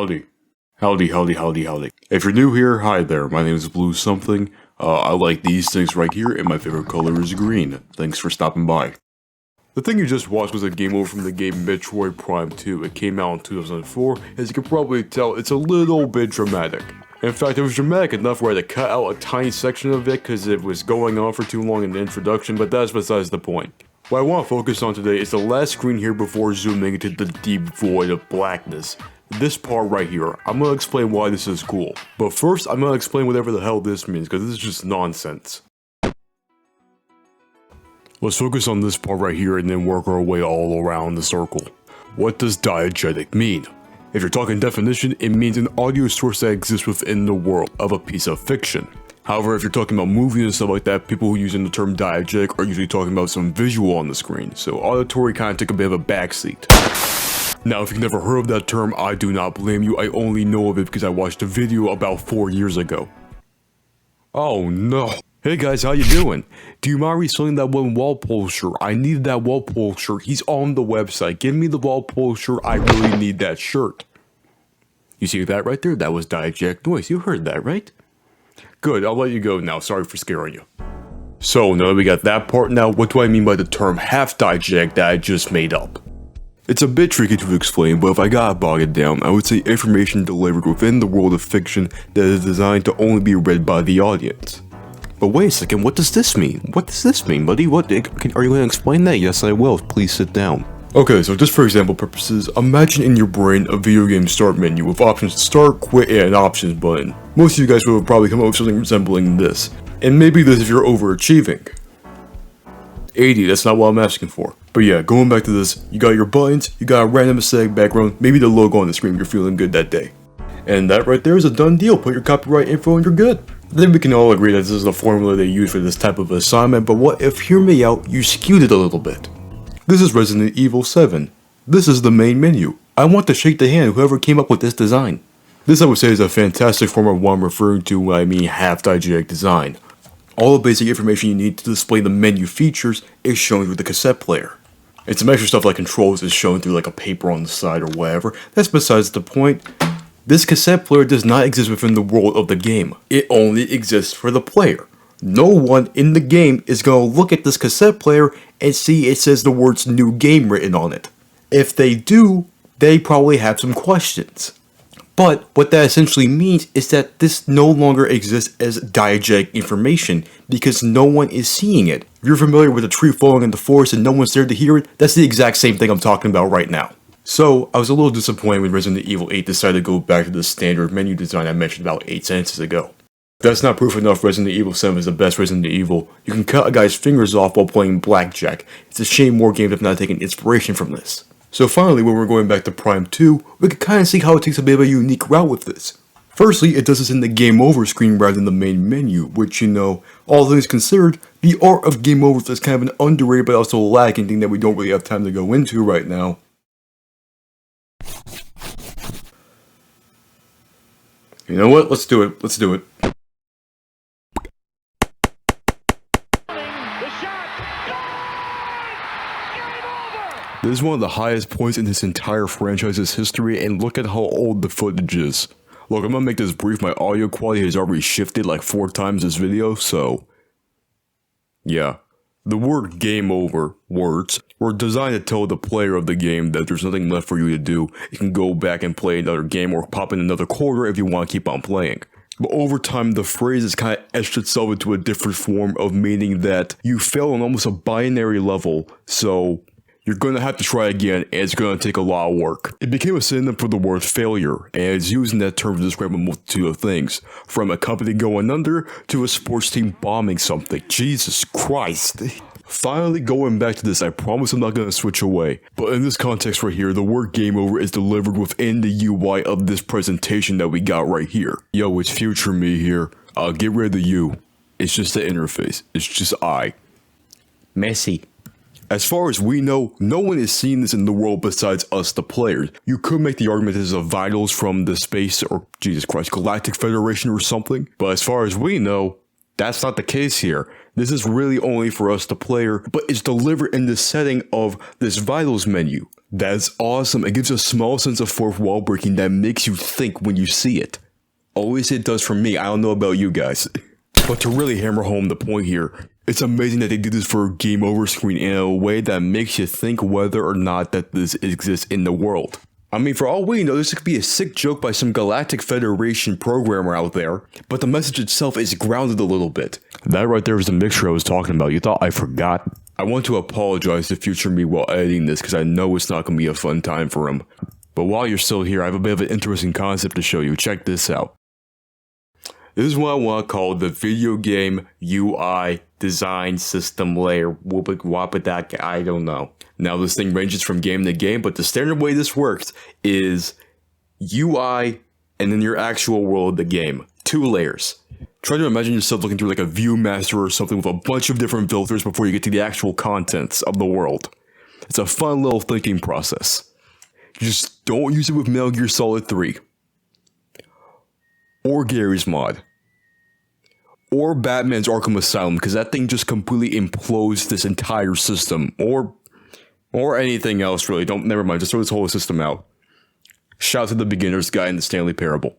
Howdy. Howdy. If you're new here, hi there, my name is Blue something. I like these things right here, and my favorite color is green. Thanks for stopping by. The thing you just watched was a game over from the game Metroid Prime 2. It came out in 2004. As you can probably tell, it's a little bit dramatic. In fact, it was dramatic enough where I had to cut out a tiny section of it because it was going on for too long in the introduction, but that's besides the point. What I want to focus on today is the last screen here before zooming into the deep void of blackness. This part right here. I'm going to explain why this is cool. But first, I'm going to explain whatever the hell this means, because this is just nonsense. Let's focus on this part right here and then work our way all around the circle. What does diegetic mean? If you're talking definition, it means an audio source that exists within the world of a piece of fiction. However, if you're talking about movies and stuff like that, people who use the term diegetic are usually talking about some visual on the screen, so auditory kind of took a bit of a backseat. Now, if you've never heard of that term, I do not blame you. I only know of it because I watched a video about 4 years ago. Oh no. Hey guys, how you doing? Do you mind reselling that one Walpole shirt? I need that Walpole shirt. He's on the website. Give me the Walpole shirt. I really need that shirt. You see that right there? That was diegetic noise. You heard that, right? Good, I'll let you go now. Sorry for scaring you. So, now that we got that part, now what do I mean by the term half-diegetic that I just made up? It's a bit tricky to explain, but if I gotta bog it down, I would say information delivered within the world of fiction that is designed to only be read by the audience. But wait a second, what does this mean? What does this mean, buddy? Are you going to explain that? Yes, I will. Please sit down. Okay, so just for example purposes, imagine in your brain a video game start menu with options to start, quit, and an options button. Most of you guys will probably come up with something resembling this. And maybe this if you're overachieving. 80, that's not what I'm asking for. But yeah, going back to this, you got your buttons, you got a random aesthetic background, maybe the logo on the screen, you're feeling good that day. And that right there is a done deal. Put your copyright info and you're good. I think we can all agree that this is the formula they use for this type of assignment, but what if, hear me out, you skewed it a little bit? This is Resident Evil 7. This is the main menu. I want to shake the hand of whoever came up with this design. This I would say is a fantastic form of what I'm referring to when I mean half-diegetic design. All the basic information you need to display the menu features is shown through the cassette player. And some extra stuff like controls is shown through like a paper on the side or whatever. That's besides the point. This cassette player does not exist within the world of the game. It only exists for the player. No one in the game is going to look at this cassette player and see it says the words new game written on it. If they do, they probably have some questions. But what that essentially means is that this no longer exists as diegetic information because no one is seeing it. If you're familiar with a tree falling in the forest and no one's there to hear it, that's the exact same thing I'm talking about right now. So, I was a little disappointed when Resident Evil 8 decided to go back to the standard menu design I mentioned about 8 sentences ago. If that's not proof enough Resident Evil 7 is the best Resident Evil, you can cut a guy's fingers off while playing blackjack. It's a shame more games have not taken inspiration from this. So finally, when we're going back to Prime 2, we can kind of see how it takes a bit of a unique route with this. Firstly, it does this in the Game Over screen rather than the main menu, which, you know, all things considered, the art of Game Over is kind of an underrated but also lacking thing that we don't really have time to go into right now. You know what? Let's do it. Let's do it. This is one of the highest points in this entire franchise's history, and look at how old the footage is. Look, I'm gonna make this brief. My audio quality has already shifted like 4 times this video, so yeah. The word game over words were designed to tell the player of the game that there's nothing left for you to do. You can go back and play another game or pop in another quarter if you want to keep on playing. But over time, the phrase has kind of etched itself into a different form of meaning that you fail on almost a binary level, so you're going to have to try again, and it's going to take a lot of work. It became a synonym for the word failure, and it's using that term to describe a multitude of things, from a company going under to a sports team bombing something. Jesus Christ. Finally, going back to this, I promise I'm not going to switch away. But in this context right here, the word game over is delivered within the UI of this presentation that we got right here. Yo, it's future me here. Get rid of the U. It's just the interface. It's just I. Messy. As far as we know, no one is seeing this in the world besides us, the players. You could make the argument this is a Vitals from the Space or, Jesus Christ, Galactic Federation or something, but as far as we know, that's not the case here. This is really only for us, the player, but it's delivered in the setting of this Vitals menu. That's awesome. It gives a small sense of fourth wall breaking that makes you think when you see it. Always it does for me. I don't know about you guys. But to really hammer home the point here, it's amazing that they do this for a game over screen in a way that makes you think whether or not that this exists in the world. I mean, for all we know, this could be a sick joke by some Galactic Federation programmer out there, but the message itself is grounded a little bit. That right there was the mixture I was talking about. You thought I forgot? I want to apologize to future me while editing this because I know it's not going to be a fun time for him. But while you're still here, I have a bit of an interesting concept to show you. Check this out. This is what I want to call the video game UI design system layer. Whoop-a-wop-a-dack, I don't know. Now this thing ranges from game to game, but the standard way this works is UI and then your actual world of the game. 2 layers. Try to imagine yourself looking through like a Viewmaster or something with a bunch of different filters before you get to the actual contents of the world. It's a fun little thinking process. You just don't use it with Metal Gear Solid 3. Or Gary's mod. Or Batman's Arkham Asylum, because that thing just completely implodes this entire system. Or anything else really. Never mind, just throw this whole system out. Shout out to the beginner's guy in the Stanley Parable.